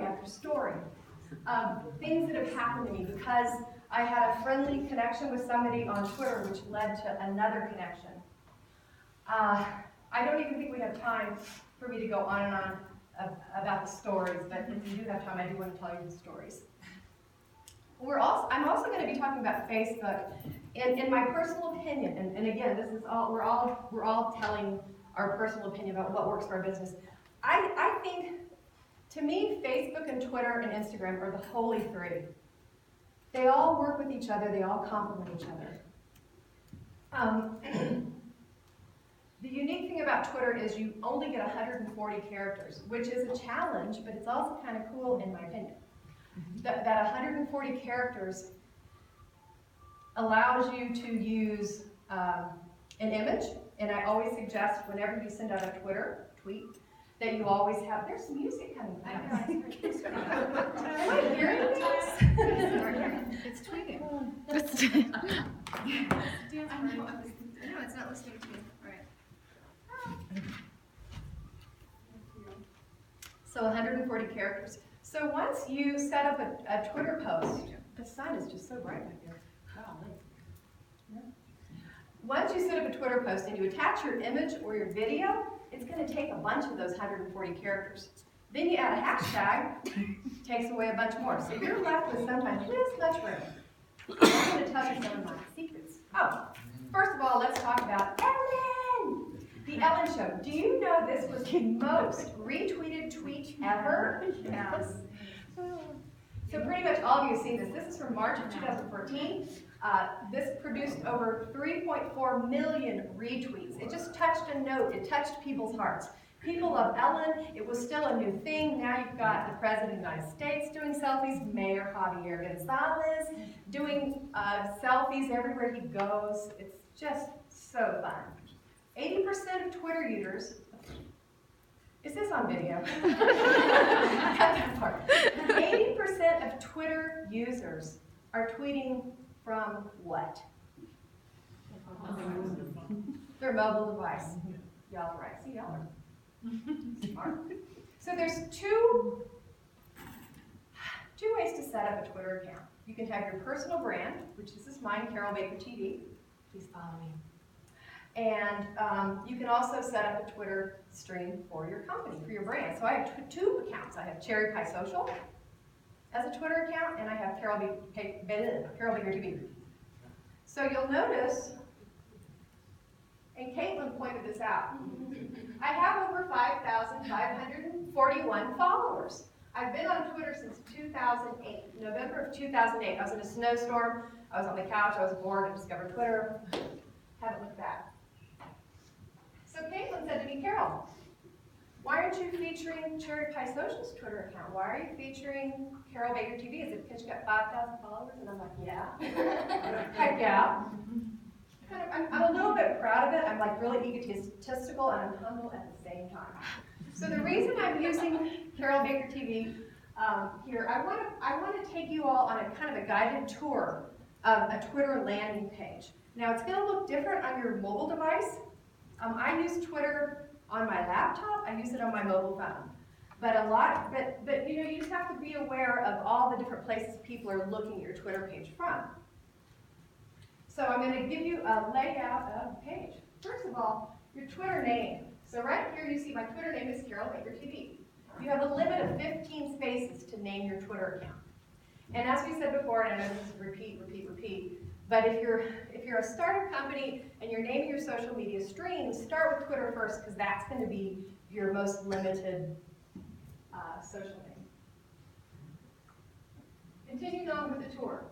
after story. Things that have happened to me because I had a friendly connection with somebody on Twitter, which led to another connection. I don't even think we have time for me to go on and on about the stories, but if we do have time, I do want to tell you the stories. I'm also going to be talking about Facebook, in my personal opinion, and again, this is all we're all telling our personal opinion about what works for our business. I think, to me, Facebook and Twitter and Instagram are the holy three. They all work with each other. They all complement each other. The unique thing about Twitter is you only get 140 characters, which is a challenge, but it's also kind of cool in my opinion. That 140 characters allows you to use an image, and I always suggest whenever you send out a Twitter tweet that you always have, there's music coming from us. Am I hearing this? It's tweeting. No, it's not listening to you. All right. So 140 characters. So once you set up a Twitter post, the sun is just so bright back here. Golly. Yeah. Once you set up a Twitter post and you attach your image or your video, it's going to take a bunch of those 140 characters. Then you add a hashtag, takes away a bunch more. So you're left with sometimes this much room. I'm going to tell you some of my secrets. Oh, first of all, let's talk about Ellen! The Ellen Show. Do you know this was the most retweeted tweet ever? Yes. So pretty much all of you have seen this. This is from March of 2014. This produced over 3.4 million retweets. It just touched a note. It touched people's hearts. People love Ellen. It was still a new thing. Now you've got the President of the United States doing selfies, Mayor Javier Gonzalez doing selfies everywhere he goes. It's just so fun. 80% of Twitter users, is this on video? Cut that part. 80% of Twitter users are tweeting from what? Their mobile device. Y'all are right. See, y'all are smart. So there's two ways to set up a Twitter account. You can have your personal brand, which this is mine, Carole Baker TV. Please follow me. And you can also set up a Twitter stream for your company, for your brand. So I have two accounts. I have Cherry Pie Social as a Twitter account, and I have Carole Baker TV. So you'll notice, and Caitlin pointed this out, I have over 5,541 followers. I've been on Twitter since 2008, November of 2008. I was in a snowstorm, I was on the couch, I was bored, I discovered Twitter. Haven't looked back. So Caitlin said to me, Carole, why aren't you featuring Cherry Pie Social's Twitter account? Why are you featuring Carole Baker TV? Is it because you got 5,000 followers? And I'm like, yeah. Heck yeah. I'm a little bit proud of it. I'm like really egotistical and I'm humble at the same time. So the reason I'm using Carole Baker TV here, I want to take you all on a kind of a guided tour of a Twitter landing page. Now it's going to look different on your mobile device. I use Twitter on my laptop. I use it on my mobile phone. But you know, you just have to be aware of all the different places people are looking at your Twitter page from. So I'm going to give you a layout of the page. First of all, your Twitter name. So right here you see my Twitter name is Carole Baker TV. You have a limit of 15 spaces to name your Twitter account. And as we said before, and I know this is repeat, but if you're a startup company and you're naming your social media streams, start with Twitter first because that's going to be your most limited social name. Continuing on with the tour.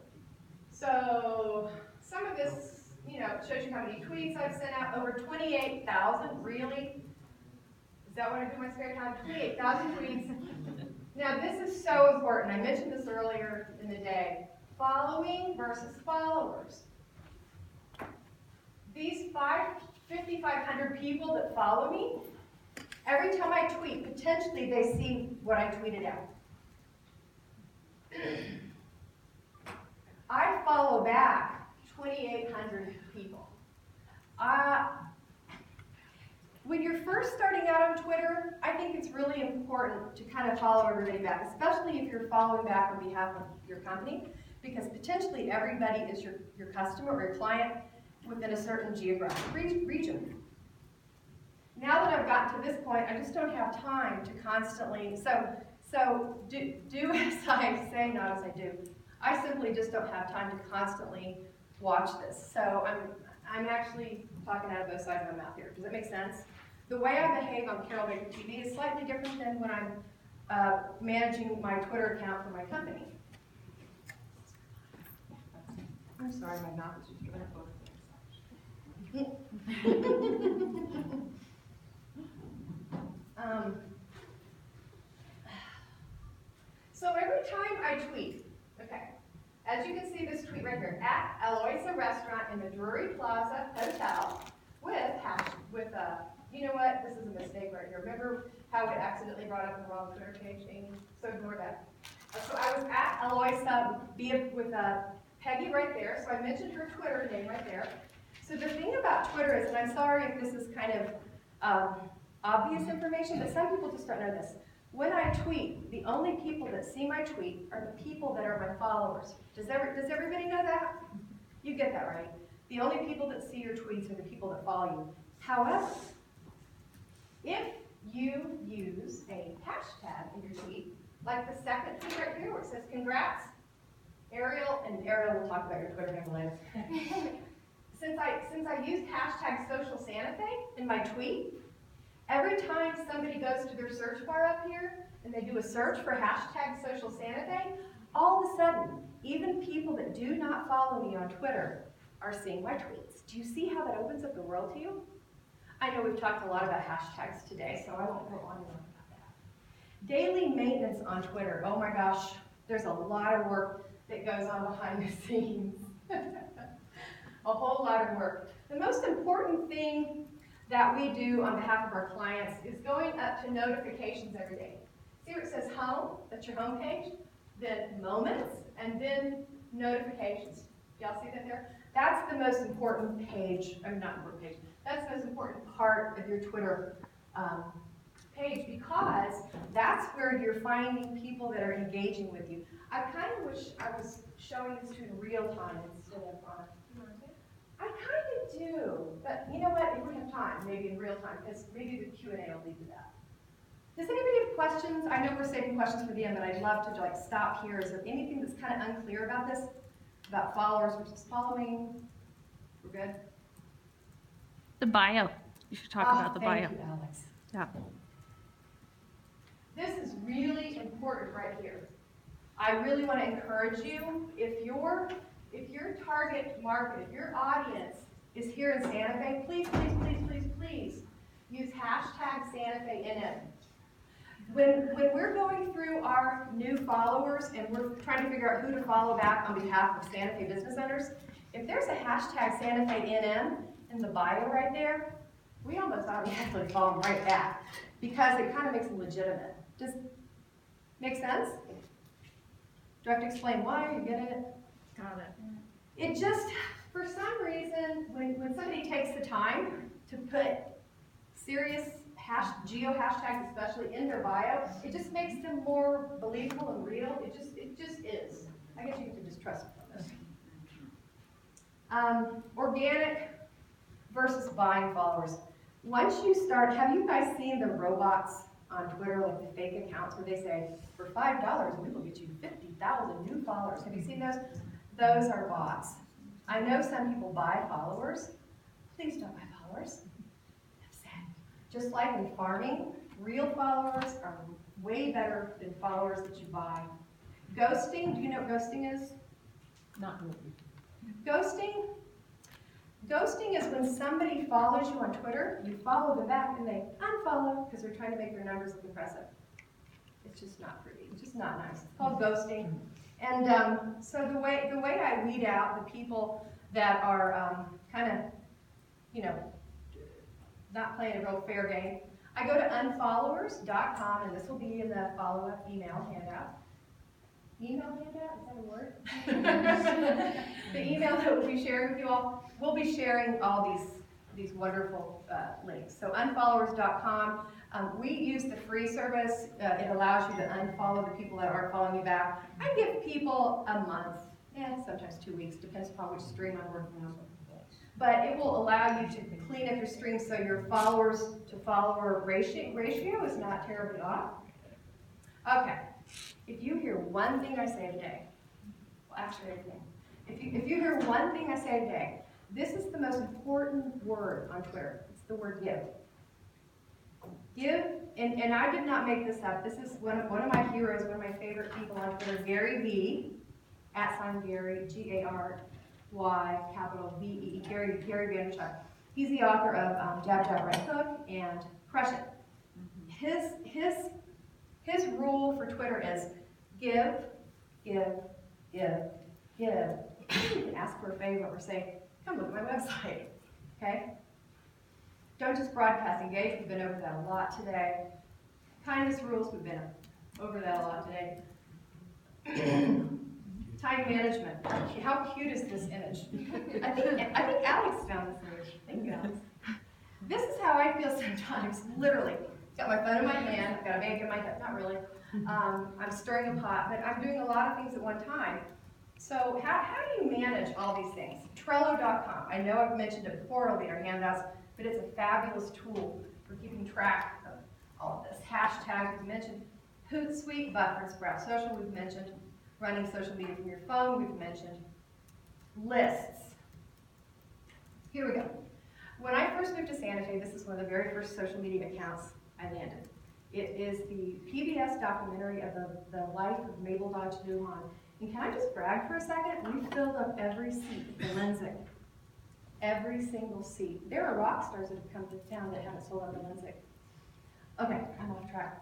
So some of this, you know, shows you how many tweets I've sent out. Over 28,000, really? Is that what I do in my spare time? 28,000 tweets. Now this is so important. I mentioned this earlier in the day. Following versus followers. These 5,500 people that follow me, every time I tweet, potentially they see what I tweeted out. I follow back 2,800 people. When you're first starting out on Twitter, I think it's really important to kind of follow everybody back, especially if you're following back on behalf of your company, because potentially everybody is your customer or your client within a certain geographic region. Now that I've gotten to this point, I just don't have time to constantly, so do as I say, not as I do. I simply just don't have time to constantly watch this. So I'm actually talking out of both sides of my mouth here. Does that make sense? The way I behave on Carole Baker TV is slightly different than when I'm managing my Twitter account for my company. I'm sorry, my mouth is just going So every time I tweet, okay, as you can see this tweet right here, at Eloisa Restaurant in the Drury Plaza Hotel you know what, this is a mistake right here. Remember how it accidentally brought up the wrong Twitter page, Amy? So ignore that. So I was at Eloisa with Peggy right there, so I mentioned her Twitter name right there. So the thing about Twitter is, and I'm sorry if this is kind of obvious information, but some people just don't know this. When I tweet, the only people that see my tweet are the people that are my followers. Does everybody know that? You get that, right? The only people that see your tweets are the people that follow you. However, if you use a hashtag in your tweet, like the second tweet right here where it says congrats, Ariel, and Ariel will talk about your Twitter handle later. Since I used hashtag social Santa Fe in my tweet, every time somebody goes to their search bar up here and they do a search for hashtag social Santa Fe, all of a sudden, even people that do not follow me on Twitter are seeing my tweets. Do you see how that opens up the world to you? I know we've talked a lot about hashtags today, so I won't go on and on about that. Daily maintenance on Twitter. Oh my gosh, there's a lot of work that goes on behind the scenes. A whole lot of work. The most important thing that we do on behalf of our clients is going up to notifications every day. See where it says home? That's your home page. Then moments, and then notifications. Y'all see that there? That's the most important page, I mean not important page, that's the most important part of your Twitter page, because that's where you're finding people that are engaging with you. I kind of wish I was showing this to you in real time instead of on. I kind of do, but you know what? If we have time, maybe in real time, because maybe the Q&A will lead to that. Does anybody have questions? I know we're saving questions for the end, but I'd love to like stop here. Is there anything that's kind of unclear about this? About followers versus following? We're good? The bio. You should talk about the bio. Thank you, Alex. Yeah. This is really important right here. I really want to encourage you, if your target market, if your audience is here in Santa Fe, please, please, please, please, please use hashtag Santa Fe NM. When we're going through our new followers and we're trying to figure out who to follow back on behalf of Santa Fe business owners, if there's a hashtag Santa Fe NM in the bio right there, we almost automatically follow them right back because it kind of makes them legitimate. Does make sense? Do I have to explain why? Are you getting it? Got it. It just, for some reason, when somebody takes the time to put serious geo hashtags, especially in their bio, it just makes them more believable and real. It just is. I guess you can just trust me on this. Organic versus buying followers. Once you start, have you guys seen the robots on Twitter, like the fake accounts where they say, for $5, we will get you 50,000 new followers. Have you seen those? Those are bots. I know some people buy followers. Please don't buy followers. Just like in farming, real followers are way better than followers that you buy. Ghosting, do you know what ghosting is? Not really. Ghosting is when somebody follows you on Twitter, you follow them back, and they unfollow because they're trying to make their numbers look impressive. It's just not pretty. It's just not nice. It's called ghosting. And so the way I weed out the people that are kind of, you know, not playing a real fair game, I go to unfollowers.com, and this will be in the follow-up email handout. Email handout? Is that a word? The email that we'll be sharing with you all, we'll be sharing all these these wonderful links. So unfollowers.com, we use the free service. It allows you to unfollow the people that aren't following you back. I give people a month, sometimes 2 weeks, depends upon which stream I'm working on. But it will allow you to clean up your stream so your followers to follower ratio is not terribly off. Okay, if you hear one thing I say today, well, actually everything. If you hear one thing I say today, this is the most important word on Twitter. It's the word give. Give, and I did not make this up. This is one of my heroes, one of my favorite people on Twitter, Gary V, @Gary, G-A-R-Y, capital V-E, Gary Vaynerchuk. He's the author of Jab, Jab, Right Hook and Crush It. His rule for Twitter is give, give, give, give. You can ask for a favor or say, come look at my website, okay? Don't just broadcast, engage. We've been over that a lot today. Kindness rules, we've been over that a lot today. Time management. How cute is this image? I think Alex found this image. Thank you, Alex. This is how I feel sometimes, literally. Got my phone in my hand, I've got a bag in my head, not really. I'm stirring a pot, but I'm doing a lot of things at one time. So how do you manage all these things? Trello.com. I know I've mentioned it before, it'll be in our handouts, but it's a fabulous tool for keeping track of all of this. Hashtags we've mentioned. Hootsuite, Buffer, and Sprout Social we've mentioned. Running social media from your phone we've mentioned. Lists. Here we go. When I first moved to Santa Fe, this is one of the very first social media accounts I landed. It is the PBS documentary of the life of Mabel Dodge Duhan. And can I just brag for a second? We filled up every seat at the Lensic. Every single seat. There are rock stars that have come to town that haven't sold out the Lensic. Okay, I'm off track.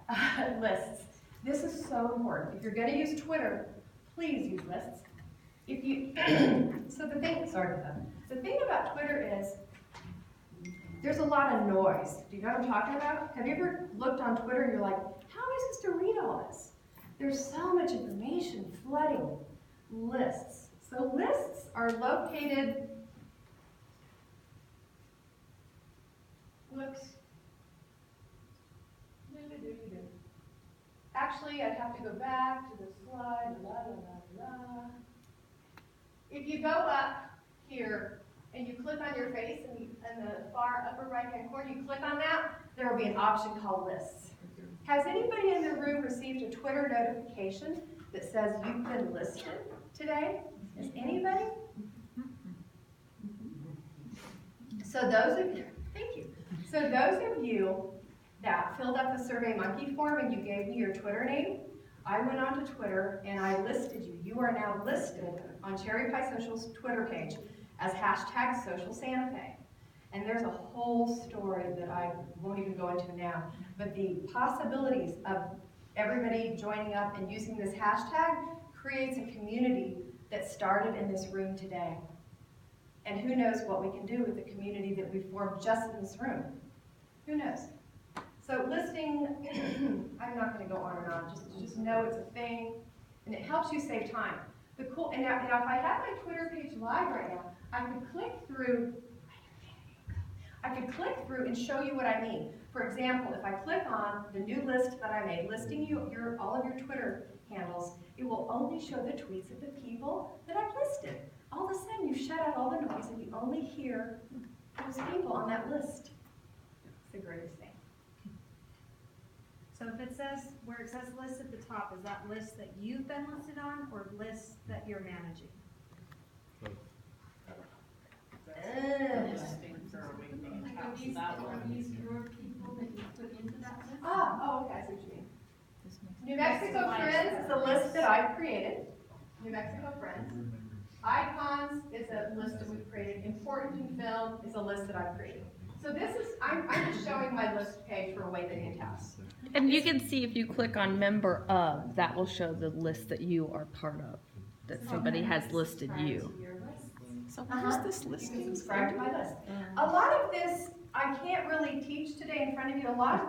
Lists. This is so important. If you're going to use Twitter, please use lists. If you, the thing about Twitter is, there's a lot of noise. Do you know what I'm talking about? Have you ever looked on Twitter and you're like, how am I supposed to read all this? There's so much information flooding lists. So lists are located, whoops. Actually, I'd have to go back to the slide, If you go up here and you click on your face in the far upper right-hand corner, you click on that, there will be an option called lists. Has anybody in the room received a Twitter notification that says you've been listed today? Is anybody? So those of you, thank you. So those of you that filled out the SurveyMonkey form and you gave me your Twitter name, I went onto Twitter and I listed you. You are now listed on Cherry Pie Social's Twitter page as #SocialSantaFe. And there's a whole story that I won't even go into now, but the possibilities of everybody joining up and using this hashtag creates a community that started in this room today. And who knows what we can do with the community that we formed just in this room. Who knows? So listing, I'm not going to go on and on, just know it's a thing, and it helps you save time. And now if I had my Twitter page live right now, I could click through and show you what I mean. For example, if I click on the new list that I made, listing all of your Twitter handles, it will only show the tweets of the people that I've listed. All of a sudden, you shut out all the noise and you only hear those people on that list. It's the greatest thing. So if it says, where it says list at the top, is that list that you've been listed on or lists that you're managing? Are these your people that you put into that list? Okay, I see what you mean. New Mexico Friends is a list that I've created. New Mexico Friends. Icons is a list that we've created. Important in Film is a list that I've created. So this is, I'm just showing my list page for Awakening House. And you can see if you click on member of, that will show the list that you are part of, that somebody has listed you. So where is this listing? You can subscribe to my list. A lot of this I can't really teach today in front of you. A lot of